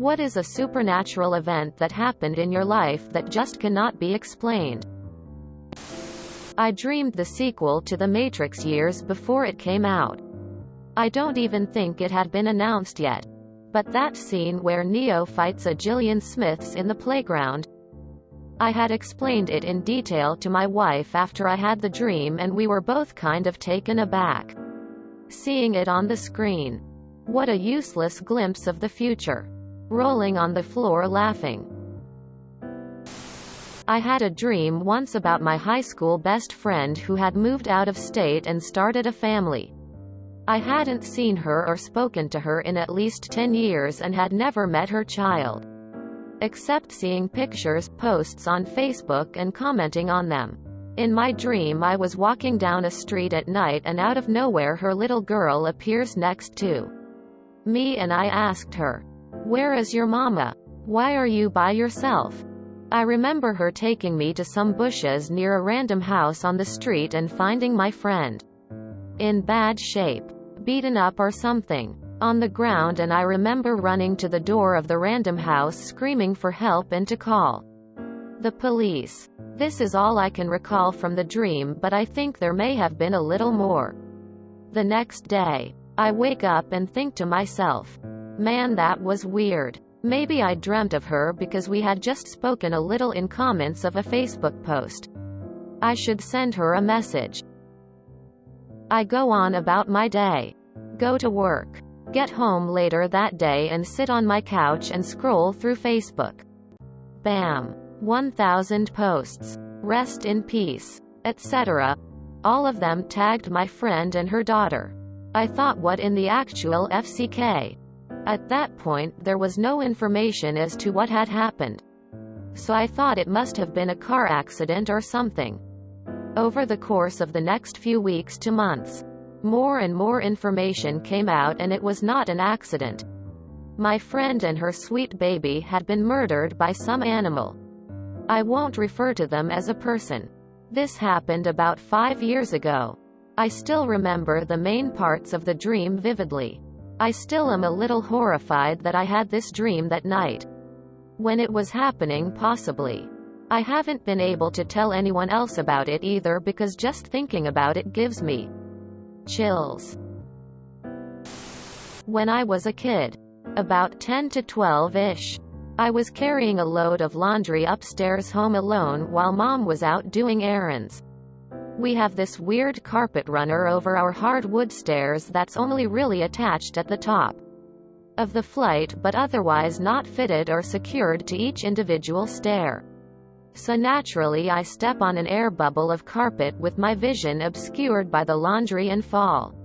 What is a supernatural event that happened in your life that just cannot be explained? I dreamed the sequel to The Matrix years before it came out. I don't even think it had been announced yet. But that scene where Neo fights a Jillian Smiths in the playground, I had explained it in detail to my wife after I had the dream, and we were both kind of taken aback seeing it on the screen. What a useless glimpse of the future. Rolling on the floor laughing. I had a dream once about my high school best friend who had moved out of state and started a family. I hadn't seen her or spoken to her in at least 10 years and had never met her child, except seeing pictures, posts on Facebook and commenting on them. In my dream I was walking down a street at night and out of nowhere her little girl appears next to me and I asked her, "Where is your mama? Why are you by yourself?" I remember her taking me to some bushes near a random house on the street and finding my friend in bad shape, beaten up or something, on the ground, and I remember running to the door of the random house screaming for help and to call the police. This is all I can recall from the dream, but I think there may have been a little more. The next day, I wake up and think to myself, man, that was weird. Maybe I dreamt of her because we had just spoken a little in comments of a Facebook post. I should send her a message. I go on about my day. Go to work. Get home later that day and sit on my couch and scroll through Facebook. Bam. 1,000 posts. Rest in peace. Etc. All of them tagged my friend and her daughter. I thought, what in the actual FCK? At that point, there was no information as to what had happened. So I thought it must have been a car accident or something. Over the course of the next few weeks to months, more and more information came out, and it was not an accident. My friend and her sweet baby had been murdered by some animal. I won't refer to them as a person. This happened about 5 years ago. I still remember the main parts of the dream vividly. I still am a little horrified that I had this dream that night. When it was happening, possibly. I haven't been able to tell anyone else about it either, because just thinking about it gives me chills. When I was a kid, about 10 to 12-ish, I was carrying a load of laundry upstairs home alone while Mom was out doing errands. We have this weird carpet runner over our hardwood stairs that's only really attached at the top of the flight, but otherwise not fitted or secured to each individual stair. So naturally I step on an air bubble of carpet with my vision obscured by the laundry and fall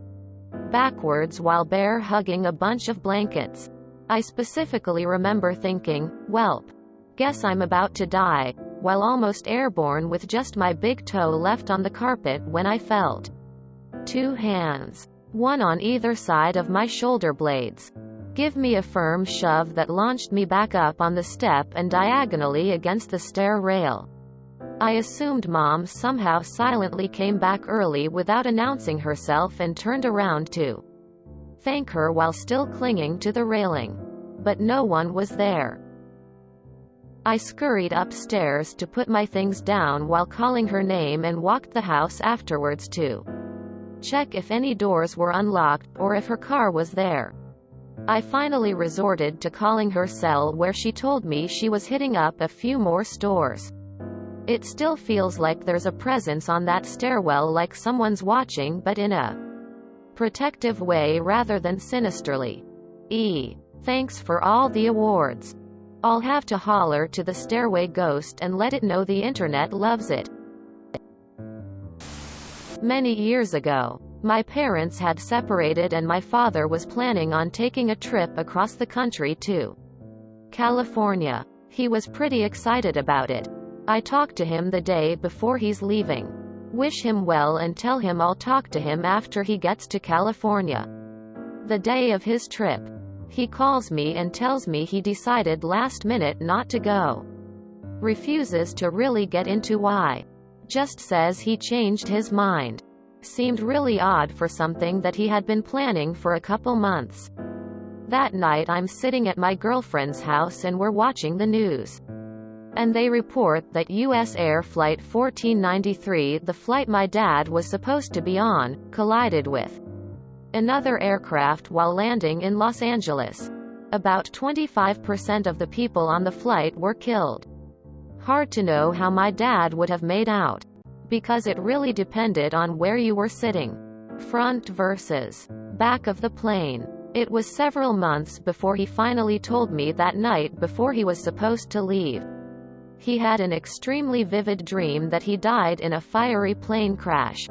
backwards while bear hugging a bunch of blankets. I specifically remember thinking, "Welp. Guess I'm about to die," while almost airborne with just my big toe left on the carpet when I felt 2 hands, one on either side of my shoulder blades, give me a firm shove that launched me back up on the step and diagonally against the stair rail. I assumed Mom somehow silently came back early without announcing herself and turned around to thank her while still clinging to the railing. But no one was there. I scurried upstairs to put my things down while calling her name and walked the house afterwards to check if any doors were unlocked or if her car was there. I finally resorted to calling her cell, where she told me she was hitting up a few more stores. It still feels like there's a presence on that stairwell, like someone's watching, but in a protective way rather than sinisterly. Thanks for all the awards. I'll have to holler to the stairway ghost and let it know the internet loves it. Many years ago, my parents had separated and my father was planning on taking a trip across the country to California. He was pretty excited about it. I talked to him the day before he's leaving. Wish him well and tell him I'll talk to him after he gets to California. The day of his trip, he calls me and tells me he decided last minute not to go. Refuses to really get into why. Just says he changed his mind. Seemed really odd for something that he had been planning for a couple months. That night I'm sitting at my girlfriend's house and we're watching the news. And they report that U.S. Air Flight 1493, the flight my dad was supposed to be on, collided with another aircraft while landing in Los Angeles. About 25% of the people on the flight were killed. Hard to know how my dad would have made out, because it really depended on where you were sitting. Front versus back of the plane. It was several months before he finally told me that night before he was supposed to leave. He had an extremely vivid dream that he died in a fiery plane crash.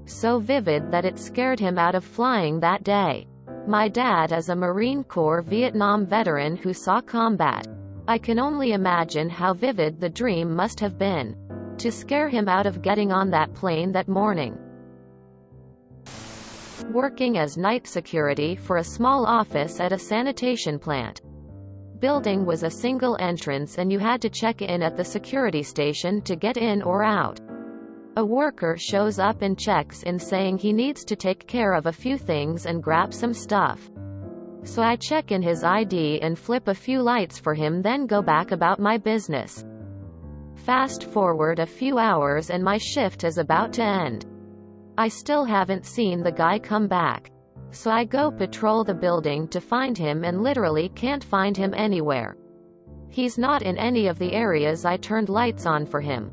So vivid that it scared him out of flying that day. My dad is a Marine Corps Vietnam veteran who saw combat. I can only imagine how vivid the dream must have been, to scare him out of getting on that plane that morning. Working as night security for a small office at a sanitation plant. Building was a single entrance and you had to check in at the security station to get in or out. A worker shows up and checks in saying he needs to take care of a few things and grab some stuff. So I check in his ID and flip a few lights for him, then go back about my business. Fast forward a few hours and my shift is about to end. I still haven't seen the guy come back. So I go patrol the building to find him and literally can't find him anywhere. He's not in any of the areas I turned lights on for him.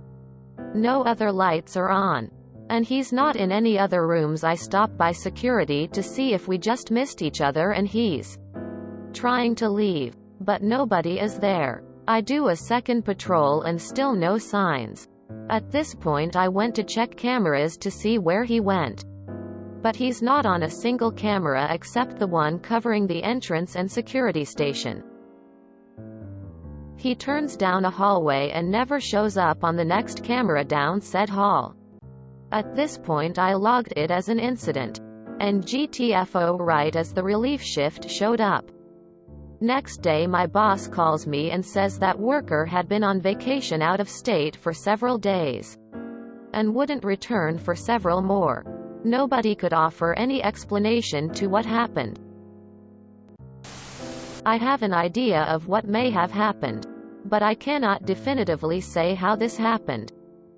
No other lights are on. And he's not in any other rooms I stopped by security to see if we just missed each other and he's trying to leave. But nobody is there. I do a second patrol and still no signs. At this point I went to check cameras to see where he went. But he's not on a single camera except the one covering the entrance and security station. He turns down a hallway and never shows up on the next camera down said hall. At this point I logged it as an incident. And GTFO right as the relief shift showed up. Next day my boss calls me and says that worker had been on vacation out of state for several days. And wouldn't return for several more. Nobody could offer any explanation to what happened. I have an idea of what may have happened. But I cannot definitively say how this happened.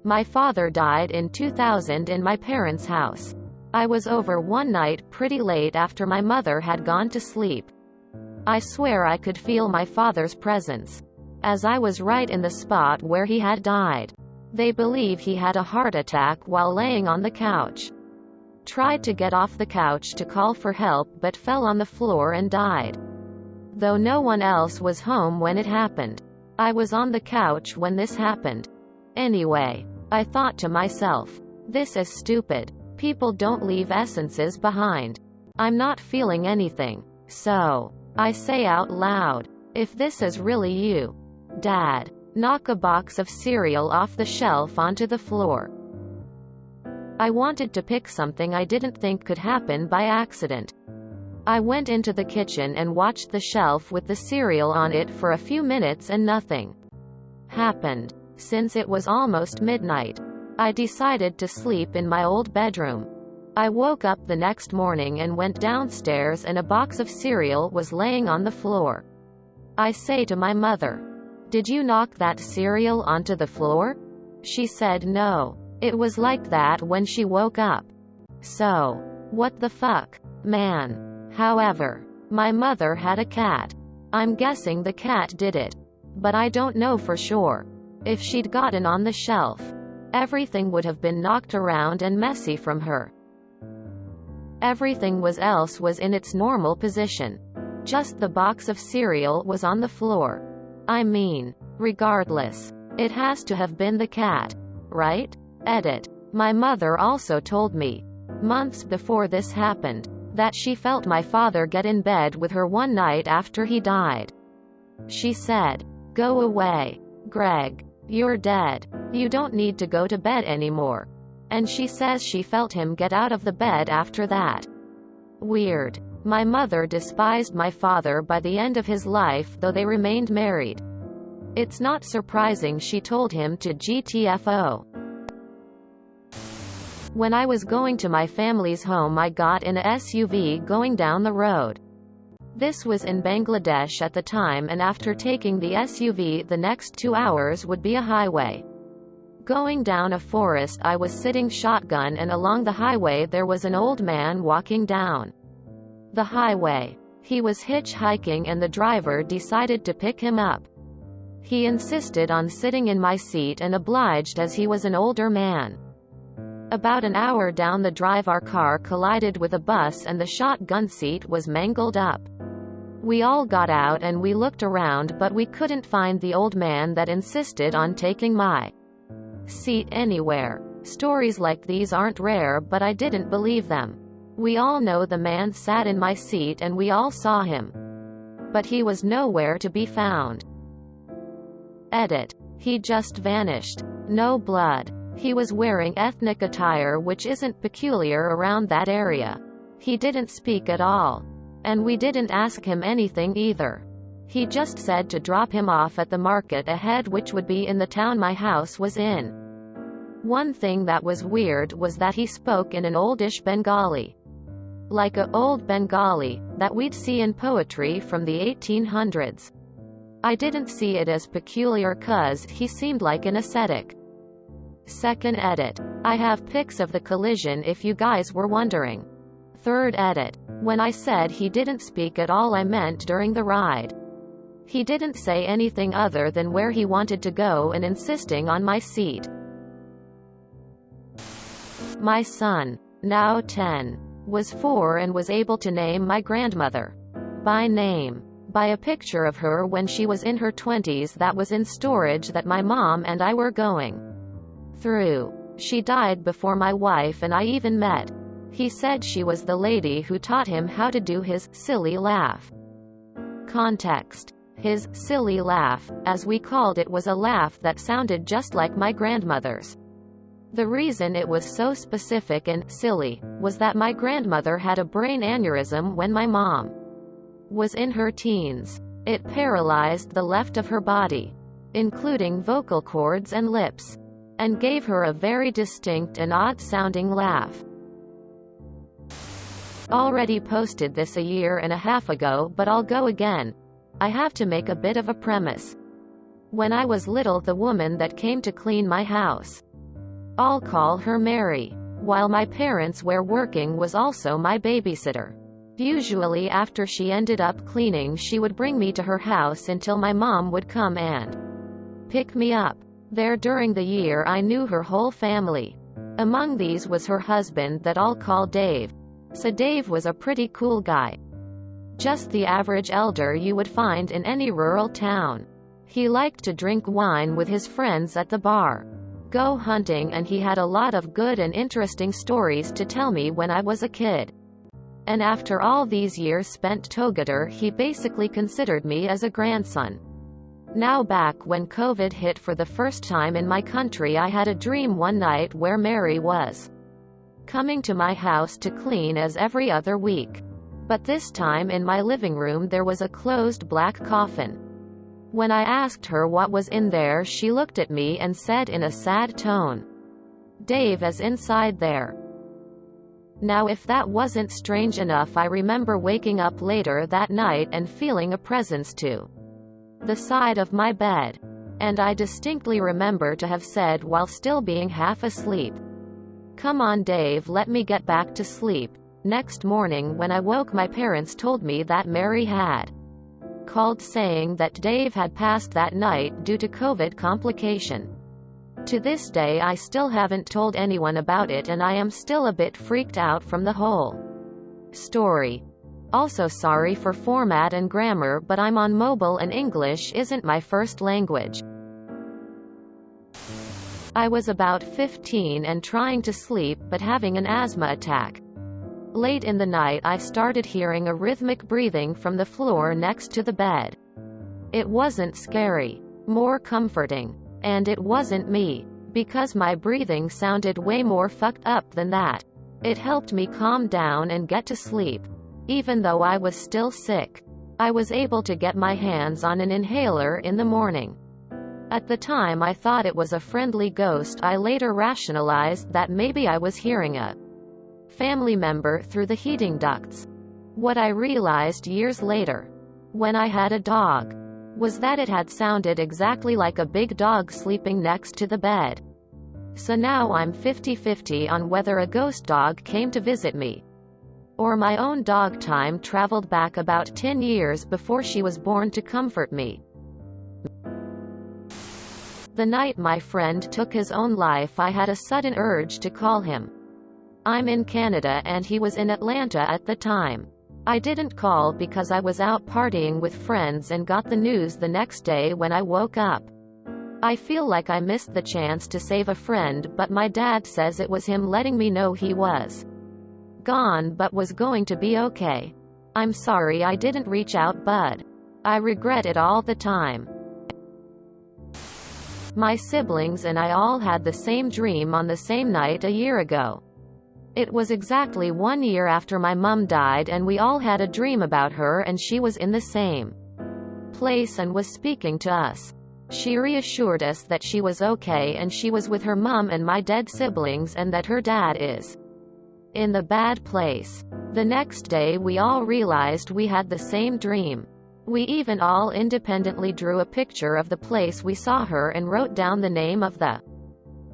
My father died in 2000 in my parents' house. I was over one night pretty late after my mother had gone to sleep. I swear I could feel my father's presence, as I was right in the spot where he had died. They believe he had a heart attack while laying on the couch. Tried to get off the couch to call for help but fell on the floor and died. Though no one else was home when it happened. I was on the couch when this happened. Anyway, I thought to myself, this is stupid. People don't leave essences behind. I'm not feeling anything. So, I say out loud, if this is really you, Dad, knock a box of cereal off the shelf onto the floor. I wanted to pick something I didn't think could happen by accident. I went into the kitchen and watched the shelf with the cereal on it for a few minutes and nothing happened. Since it was almost midnight, I decided to sleep in my old bedroom. I woke up the next morning and went downstairs and a box of cereal was laying on the floor. I say to my mother, "Did you knock that cereal onto the floor?" She said no. It was like that when she woke up. So, what the fuck, man. However, my mother had a cat. I'm guessing the cat did it. But I don't know for sure. If she'd gotten on the shelf, everything would have been knocked around and messy from her. Everything else was in its normal position. Just the box of cereal was on the floor. I mean, regardless, it has to have been the cat, right? Edit. My mother also told me, months before this happened, that she felt my father get in bed with her one night after he died. She said, "Go away, Greg. You're dead. You don't need to go to bed anymore." And she says she felt him get out of the bed after that. Weird. My mother despised my father by the end of his life, though they remained married. It's not surprising she told him to GTFO. When I was going to my family's home, I got in a SUV going down the road. This was in Bangladesh at the time, and after taking the SUV, the next 2 hours would be a highway. Going down a forest, I was sitting shotgun, and along the highway there was an old man walking down the highway. He was hitchhiking, and the driver decided to pick him up. He insisted on sitting in my seat and obliged, as he was an older man. About an hour down the drive, our car collided with a bus and the shotgun seat was mangled up. We all got out and we looked around, but we couldn't find the old man that insisted on taking my seat anywhere. Stories like these aren't rare, but I didn't believe them. We all know the man sat in my seat and we all saw him. But he was nowhere to be found. Edit. He just vanished. No blood. He was wearing ethnic attire, which isn't peculiar around that area. He didn't speak at all. And we didn't ask him anything either. He just said to drop him off at the market ahead, which would be in the town my house was in. One thing that was weird was that he spoke in an oldish Bengali. Like a old Bengali that we'd see in poetry from the 1800s. I didn't see it as peculiar cuz he seemed like an ascetic. Second edit. I have pics of the collision if you guys were wondering. Third edit. When I said he didn't speak at all, I meant during the ride. He didn't say anything other than where he wanted to go and insisting on my seat. My son, now 10, was 4 and was able to name my grandmother by name, by a picture of her when she was in her 20s that was in storage that my mom and I were going through. She died before my wife and I even met. He said she was the lady who taught him how to do his silly laugh. Context. His silly laugh, as we called it, was a laugh that sounded just like my grandmother's. The reason it was so specific and silly was that my grandmother had a brain aneurysm when my mom was in her teens. It paralyzed the left of her body, including vocal cords and lips, and gave her a very distinct and odd-sounding laugh. Already posted this a year and a half ago, but I'll go again. I have to make a bit of a premise. When I was little, the woman that came to clean my house, I'll call her Mary, while my parents were working, was also my babysitter. Usually after she ended up cleaning, she would bring me to her house until my mom would come and pick me up. There during the year I knew her whole family. Among these was her husband that I'll call Dave. So Dave was a pretty cool guy. Just the average elder you would find in any rural town. He liked to drink wine with his friends at the bar, go hunting, and he had a lot of good and interesting stories to tell me when I was a kid. And after all these years spent together, he basically considered me as a grandson. Now back when COVID hit for the first time in my country, I had a dream one night where Mary was coming to my house to clean as every other week. But this time in my living room there was a closed black coffin. When I asked her what was in there, she looked at me and said in a sad tone, "Dave is inside there." Now if that wasn't strange enough, I remember waking up later that night and feeling a presence to the side of my bed. And I distinctly remember to have said while still being half asleep, "Come on Dave, let me get back to sleep." Next morning when I woke, my parents told me that Mary had called saying that Dave had passed that night due to COVID complication. To this day I still haven't told anyone about it, and I am still a bit freaked out from the whole story. Also sorry for format and grammar, but I'm on mobile and English isn't my first language. I was about 15 and trying to sleep but having an asthma attack. Late in the night I started hearing a rhythmic breathing from the floor next to the bed. It wasn't scary, more comforting. And it wasn't me, because my breathing sounded way more fucked up than that. It helped me calm down and get to sleep. Even though I was still sick, I was able to get my hands on an inhaler in the morning. At the time I thought it was a friendly ghost. I later rationalized that maybe I was hearing a family member through the heating ducts. What I realized years later, when I had a dog, was that it had sounded exactly like a big dog sleeping next to the bed. So now I'm 50-50 on whether a ghost dog came to visit me, or my own dog time traveled back about 10 years before she was born to comfort me. The night my friend took his own life, I had a sudden urge to call him. I'm in Canada and he was in Atlanta at the time. I didn't call because I was out partying with friends and got the news the next day when I woke up. I feel like I missed the chance to save a friend, but my dad says it was him letting me know he was gone but was going to be okay. I'm sorry I didn't reach out, bud. I regret it all the time. My siblings and I all had the same dream on the same night a year ago. It was exactly 1 year after my mum died, and we all had a dream about her, and she was in the same place and was speaking to us. She reassured us that she was okay and she was with her mum and my dead siblings, and that her dad is in the bad place. The next day we all realized we had the same dream. We even all independently drew a picture of the place we saw her and wrote down the name of the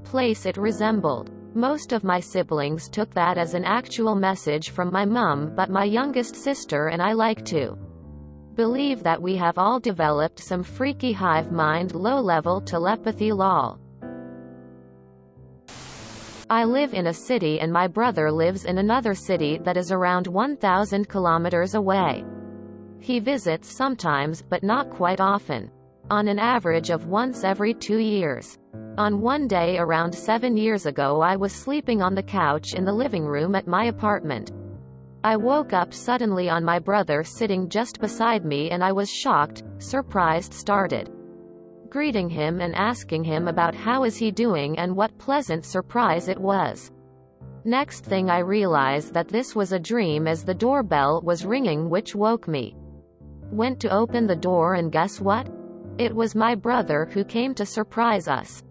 place it resembled. Most of my siblings took that as an actual message from my mum, but my youngest sister and I like to believe that we have all developed some freaky hive mind low-level telepathy lol. I live in a city and my brother lives in another city that is around 1,000 kilometers away. He visits sometimes, but not quite often. On an average of once every 2 years. On one day around 7 years ago, I was sleeping on the couch in the living room at my apartment. I woke up suddenly on my brother sitting just beside me, and I was shocked, surprised, started greeting him and asking him about how is he doing and what pleasant surprise it was. Next thing I realized that this was a dream as the doorbell was ringing, which woke me. Went to open the door and guess what? It was my brother who came to surprise us.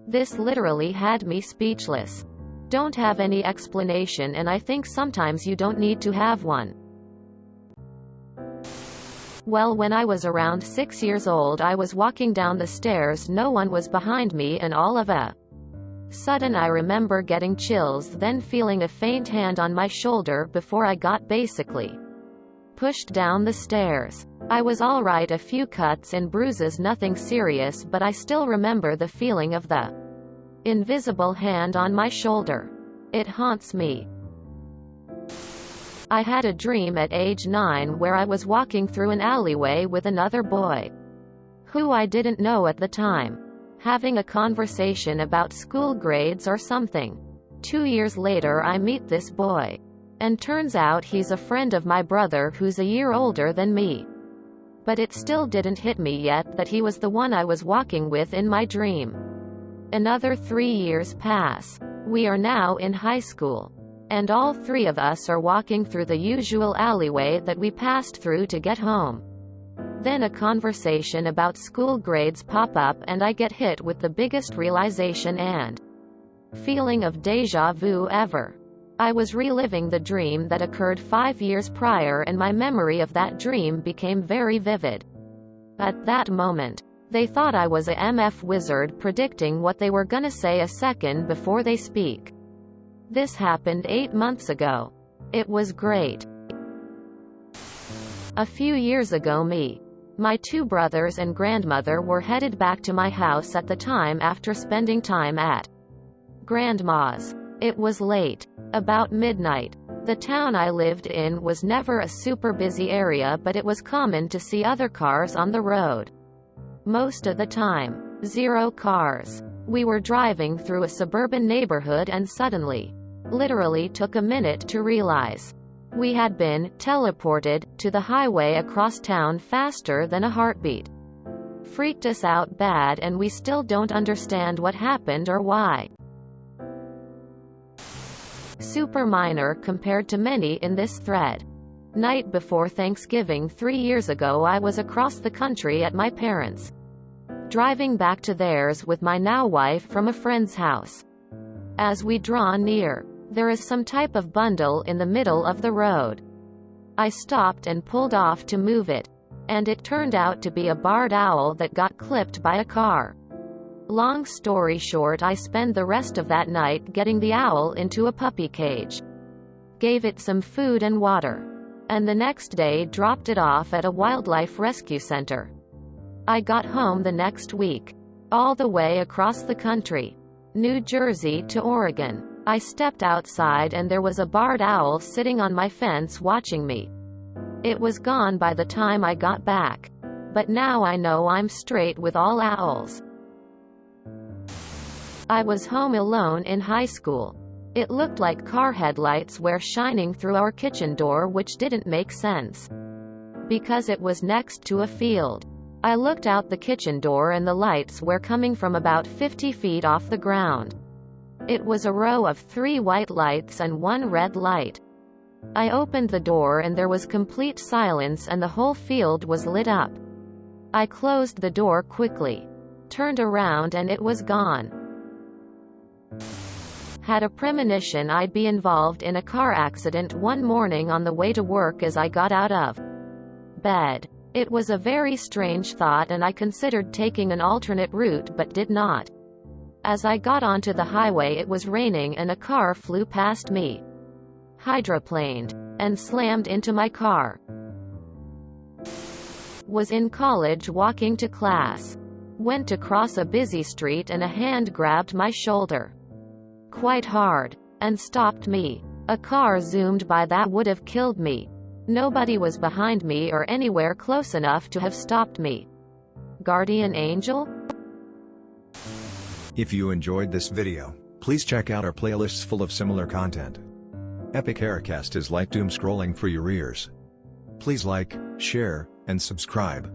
This literally had me speechless. Don't have any explanation, and I think sometimes you don't need to have one. Well, when I was around 6 years old, I was walking down the stairs, no one was behind me, and all of a sudden I remember getting chills, then feeling a faint hand on my shoulder before I got basically pushed down the stairs. I was alright, a few cuts and bruises, nothing serious, but I still remember the feeling of the invisible hand on my shoulder. It haunts me. I had a dream at age 9 where I was walking through an alleyway with another boy, who I didn't know at the time, having a conversation about school grades or something. 2 years later I meet this boy, and turns out he's a friend of my brother who's a year older than me. But it still didn't hit me yet that he was the one I was walking with in my dream. Another 3 years pass. We are now in high school, and all three of us are walking through the usual alleyway that we passed through to get home. Then a conversation about school grades pop up and I get hit with the biggest realization and feeling of déjà vu ever. I was reliving the dream that occurred 5 years prior, and my memory of that dream became very vivid. At that moment, they thought I was a MF wizard predicting what they were gonna say a second before they speak. This happened 8 months ago. It was great. A few years ago, my 2 brothers and grandmother were headed back to my house at the time after spending time at Grandma's. It was late. About midnight. The town I lived in was never a super busy area, but it was common to see other cars on the road. Most of the time, 0 cars. We were driving through a suburban neighborhood and suddenly, literally took a minute to realize we had been teleported to the highway across town faster than a heartbeat. Freaked us out bad, and we still don't understand what happened or why. Super minor compared to many in this thread. Night before Thanksgiving 3 years ago, I was across the country at my parents' driving back to theirs with my now wife from a friend's house. As we draw near, there is some type of bundle in the middle of the road. I stopped and pulled off to move it, and it turned out to be a barred owl that got clipped by a car. Long story short, I spent the rest of that night getting the owl into a puppy cage. Gave it some food and water, and the next day dropped it off at a wildlife rescue center. I got home the next week, all the way across the country, New Jersey to Oregon. I stepped outside and there was a barred owl sitting on my fence watching me. It was gone by the time I got back, but now I know I'm straight with all owls. I was home alone in high school. It looked like car headlights were shining through our kitchen door, which didn't make sense, because it was next to a field. I looked out the kitchen door and the lights were coming from about 50 feet off the ground. It was a row of 3 white lights and 1 red light. I opened the door and there was complete silence and the whole field was lit up. I closed the door quickly, turned around and it was gone. Had a premonition I'd be involved in a car accident one morning on the way to work as I got out of bed. It was a very strange thought and I considered taking an alternate route but did not. As I got onto the highway it was raining and a car flew past me, hydroplaned, and slammed into my car. Was in college walking to class. Went to cross a busy street and a hand grabbed my shoulder quite hard, and stopped me. A car zoomed by that would have killed me. Nobody was behind me or anywhere close enough to have stopped me. Guardian angel? If you enjoyed this video, please check out our playlists full of similar content. Epic Aircast is like doom scrolling for your ears. Please like, share, and subscribe.